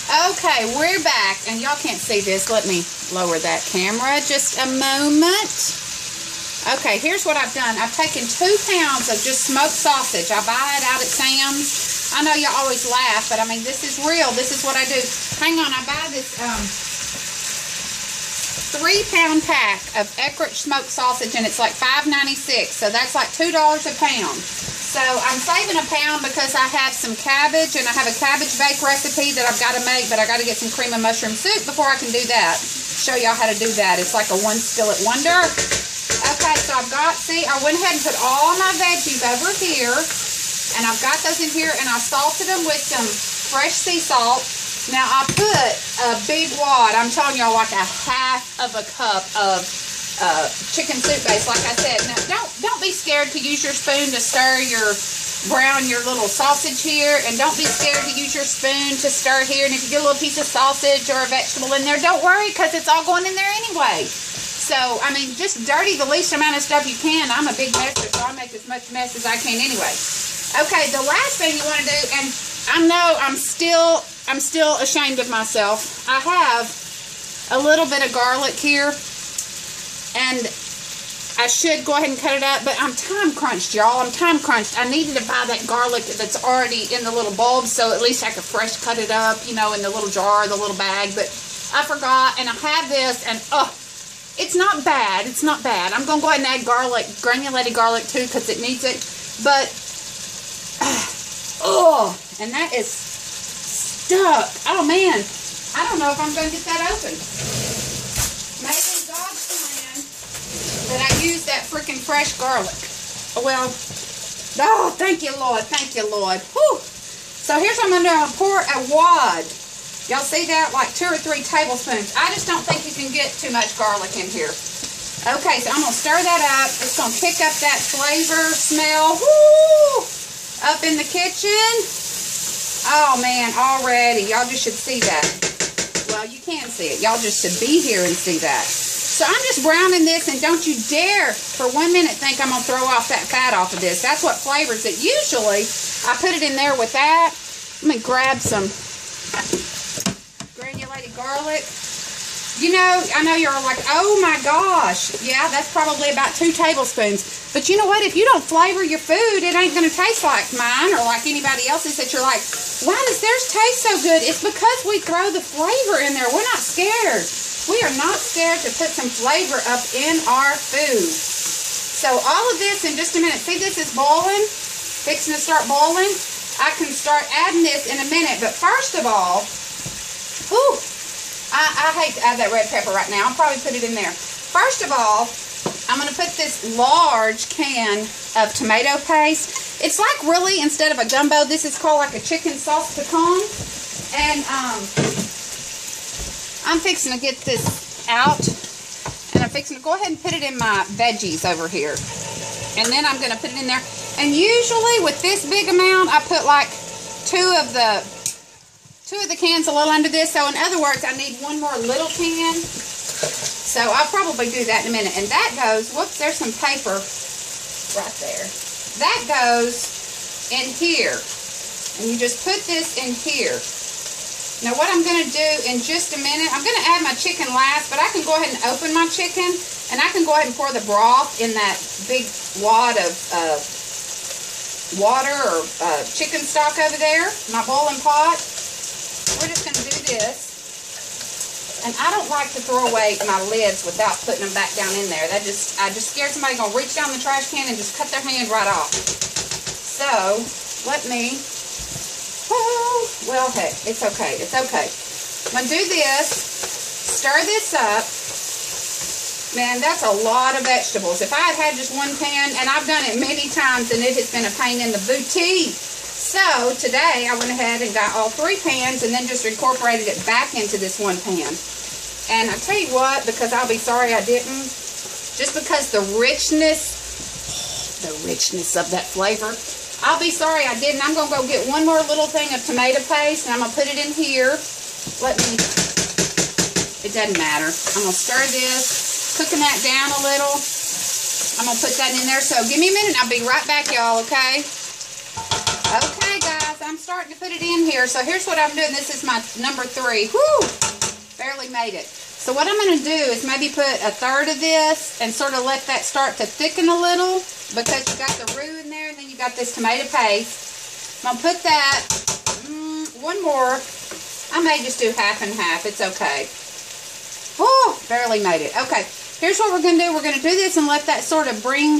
Okay, we're back, and y'all can't see this. Let me lower that camera just a moment. Okay, here's what I've done. I've taken 2 pounds of just smoked sausage. I buy it out at Sam's. I know y'all always laugh, but I mean, this is real. This is what I do. Hang on, I buy this 3-pound pack of Eckrich smoked sausage, and it's like $5.96, so that's like $2 a pound. So I'm saving a pound because I have some cabbage, and I have a cabbage bake recipe that I've got to make, but I got to get some cream of mushroom soup before I can do that. Show y'all how to do that. It's like a one skillet wonder. Okay, so I've got, see, I went ahead and put all my veggies over here, and I've got those in here, and I salted them with some fresh sea salt. Now, I put a big wad, I'm telling y'all, like a half of a cup of chicken soup base, like I said. Now, don't be scared to use your spoon to stir brown your little sausage here, and don't be scared to use your spoon to stir here, and if you get a little piece of sausage or a vegetable in there, don't worry, because it's all going in there anyway. So, I mean, just dirty the least amount of stuff you can. I'm a big messer, so I make as much mess as I can anyway. Okay, the last thing you want to do, and I know I'm still ashamed of myself. I have a little bit of garlic here, and I should go ahead and cut it up, but I'm time crunched, y'all. I'm time crunched. I needed to buy that garlic that's already in the little bulbs, so at least I could fresh cut it up, you know, in the little jar, the little bag, but I forgot, and I have this, and it's not bad. It's not bad. I'm going to go ahead and add garlic, granulated garlic too, because it needs it. But, and that is stuck. Oh, man. I don't know if I'm going to get that open. Maybe God's plan that I use that freaking fresh garlic. Well, thank you, Lord. Thank you, Lord. Whew. So here's what I'm going to do. I'm going to pour a wad. Y'all see that? Like 2 or 3 tablespoons. I just don't think you can get too much garlic in here. Okay, so I'm going to stir that up. It's going to kick up that flavor, smell, woo, up in the kitchen. Oh, man, already. Y'all just should see that. Well, you can see it. Y'all just should be here and see that. So I'm just browning this, and don't you dare for 1 minute think I'm going to throw off that fat off of this. That's what flavors it. Usually, I put it in there with that. Let me grab some granulated garlic. You know, I know you're like, oh my gosh. Yeah, that's probably about 2 tablespoons. But you know what? If you don't flavor your food, it ain't going to taste like mine or like anybody else's that you're like, why does theirs taste so good? It's because we throw the flavor in there. We're not scared. We are not scared to put some flavor up in our food. So all of this in just a minute. See, this is boiling. Fixing to start boiling. I can start adding this in a minute. But first of all, whew, I hate to add that red pepper right now. I'll probably put it in there. First of all, I'm going to put this large can of tomato paste. It's like really, instead of a gumbo, this is called like a chicken sauce picone. And I'm fixing to get this out. And I'm fixing to go ahead and put it in my veggies over here. And then I'm going to put it in there. And usually with this big amount, I put like 2 of the cans a little under this. So in other words, I need 1 more little can. So I'll probably do that in a minute. And that goes, whoops, there's some paper right there. That goes in here. And you just put this in here. Now what I'm going to do in just a minute, I'm going to add my chicken last, but I can go ahead and open my chicken. And I can go ahead and pour the broth in that big wad of water or chicken stock over there, my boiling pot. We're just going to do this. And I don't like to throw away my lids without putting them back down in there. I just scared somebody going to reach down the trash can and just cut their hand right off. So, let me, well, heck, it's okay. It's okay. I'm going to do this, stir this up. Man, that's a lot of vegetables. If I had just 1 pan, and I've done it many times, and it has been a pain in the booty. So, today, I went ahead and got all 3 pans, and then just incorporated it back into this 1 pan. And I tell you what, because I'll be sorry I didn't, just because the richness of that flavor, I'll be sorry I didn't. I'm going to go get 1 more little thing of tomato paste, and I'm going to put it in here. It doesn't matter. I'm going to stir this, cooking that down a little. I'm going to put that in there. So, give me a minute, I'll be right back, y'all, okay? Okay, guys, I'm I'm starting to put it in here. So here's what I'm doing. This is my number 3. Whoo! Barely made it. So what I'm going to do is maybe put a third of this and sort of let that start to thicken a little, because you got the roux in there and then you got this tomato paste. I'm going to put that, one more. I may just do half and half. It's okay. Oh, barely made it. Okay, here's what we're going to do. We're going to do this and let that sort of bring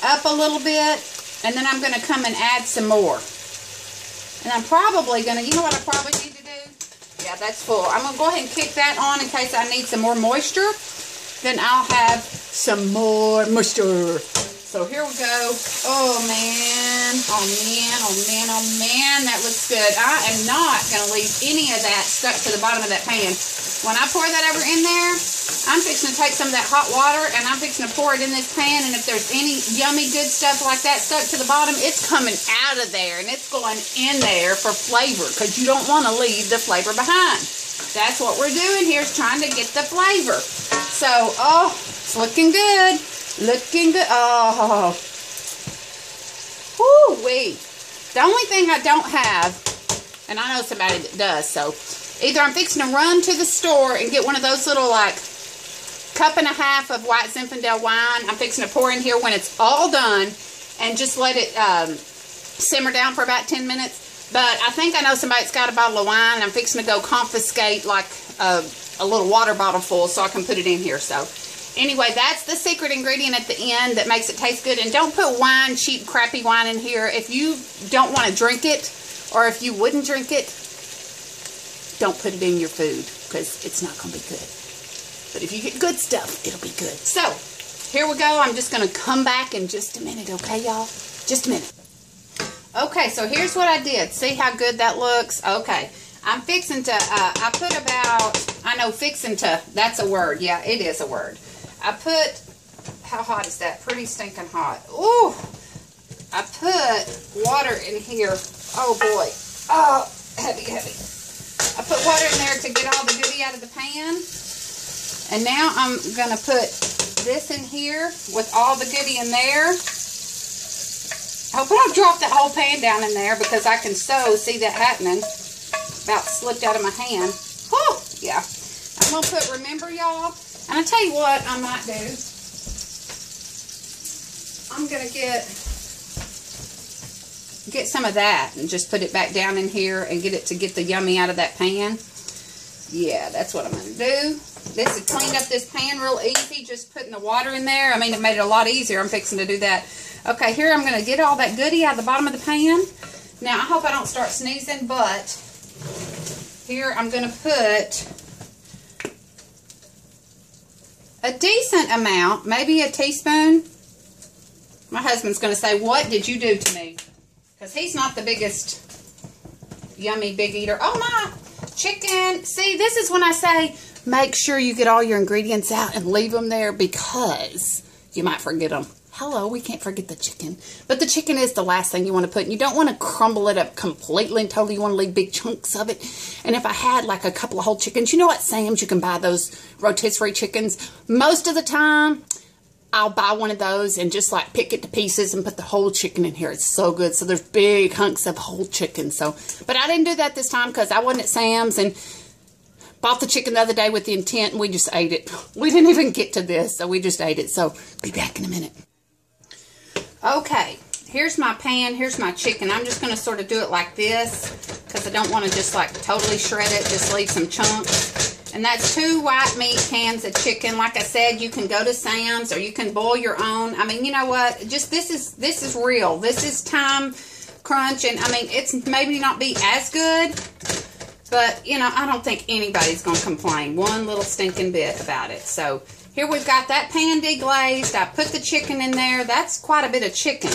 up a little bit, and then I'm going to come and add some more. And I'm probably going to, you know what I probably need to do? Yeah, that's full. I'm going to go ahead and kick that on in case I need some more moisture. Then I'll have some more moisture. So here we go. Oh, man. Oh, man. Oh, man. Oh, man. That looks good. I am not going to leave any of that stuck to the bottom of that pan. When I pour that over in there, I'm fixing to take some of that hot water and I'm fixing to pour it in this pan. And if there's any yummy good stuff like that stuck to the bottom, it's coming out of there and it's going in there for flavor, because you don't want to leave the flavor behind. That's what we're doing here, is trying to get the flavor. So, oh, it's looking good. Looking good. Oh. Woo-wee. The only thing I don't have, and I know somebody that does, so either I'm fixing to run to the store and get one of those little, like, 1.5 cups of white Zinfandel wine. I'm fixing to pour in here when it's all done and just let it simmer down for about 10 minutes. But I think I know somebody that's got a bottle of wine. I'm fixing to go confiscate, like, a little water bottle full so I can put it in here. So anyway, that's the secret ingredient at the end that makes it taste good. And don't put wine, cheap, crappy wine in here. If you don't want to drink it, or if you wouldn't drink it, don't put it in your food, because it's not going to be good. But if you get good stuff, it'll be good. So, here we go. I'm just going to come back in just a minute, okay, y'all? Just a minute. Okay, so here's what I did. See how good that looks? Okay. I'm fixing to, I put about, I know fixing to, that's a word. Yeah, it is a word. I put, how hot is that? Pretty stinking hot. Ooh! I put water in here. Oh, boy. Oh, heavy, heavy. I put water in there to get all the goodie out of the pan. And now I'm going to put this in here with all the goodie in there. I hope I don't drop that whole pan down in there, because I can see that happening. About slipped out of my hand. Oh, yeah. I'm going to put, remember, y'all, and I'll tell you what I might do. I'm going to get some of that and just put it back down in here and get it to get the yummy out of that pan. Yeah, that's what I'm going to do. This has cleaned up this pan real easy, just putting the water in there. I mean, it made it a lot easier. I'm fixing to do that. Okay, here I'm going to get all that goodie out of the bottom of the pan. Now, I hope I don't start sneezing, but here I'm going to put a decent amount, maybe a teaspoon. My husband's going to say, what did you do to me? Because he's not the biggest yummy big eater. Oh, my chicken. See, this is when I say make sure you get all your ingredients out and leave them there, because you might forget them. Hello, we can't forget the chicken. But the chicken is the last thing you want to put. And you don't want to crumble it up completely and totally. You want to leave big chunks of it. And if I had like a couple of whole chickens, you know what, Sam's, you can buy those rotisserie chickens. Most of the time, I'll buy one of those and just like pick it to pieces and put the whole chicken in here. It's so good. So there's big hunks of whole chicken. So, but I didn't do that this time because I wasn't at Sam's and bought the chicken the other day with the intent, and we just ate it. We didn't even get to this, so we just ate it. So be back in a minute. Okay, here's my pan. Here's my chicken. I'm just going to sort of do it like this because I don't want to just like totally shred it. Just leave some chunks. And that's 2 white meat cans of chicken. Like I said, you can go to Sam's or you can boil your own. I mean, you know what? Just this is real. This is time crunch, and I mean, it's maybe not be as good, but you know, I don't think anybody's going to complain one little stinking bit about it. So here we've got that pan deglazed. I put the chicken in there. That's quite a bit of chicken.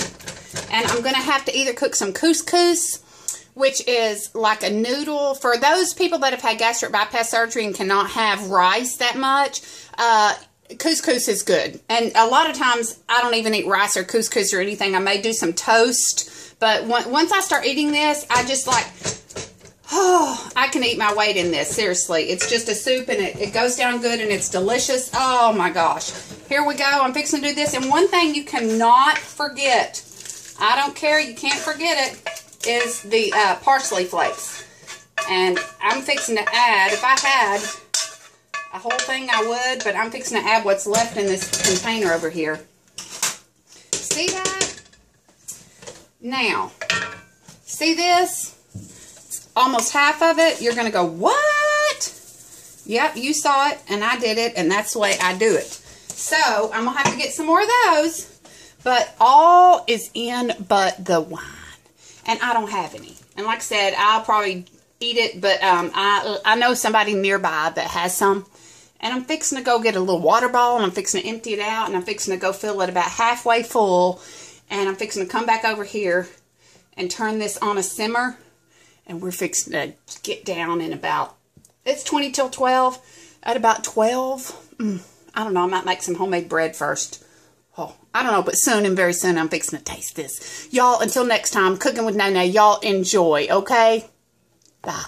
And I'm going to have to either cook some couscous, which is like a noodle. For those people that have had gastric bypass surgery and cannot have rice that much, couscous is good. And a lot of times, I don't even eat rice or couscous or anything. I may do some toast. But once I start eating this, I just like, oh, I can eat my weight in this. Seriously. It's just a soup, and it goes down good, and it's delicious. Oh, my gosh. Here we go. I'm fixing to do this. And one thing you cannot forget, I don't care, you can't forget it, is the parsley flakes. And I'm fixing to add, if I had a whole thing I would, but I'm fixing to add what's left in this container over here. See that? Now, see this? Almost half of it. You're going to go, what? Yep, you saw it, and I did it, and that's the way I do it. So, I'm going to have to get some more of those, but all is in but the wine. And I don't have any. And like I said, I'll probably eat it, but I know somebody nearby that has some. And I'm fixing to go get a little water bottle, and I'm fixing to empty it out, and I'm fixing to go fill it about halfway full. And I'm fixing to come back over here and turn this on a simmer. And we're fixing to get down in about, it's 20 till 12. At about 12, I don't know, I might make some homemade bread first. Oh, I don't know, but soon and very soon I'm fixing to taste this. Y'all, until next time, Cooking with Nene, y'all enjoy, okay? Bye.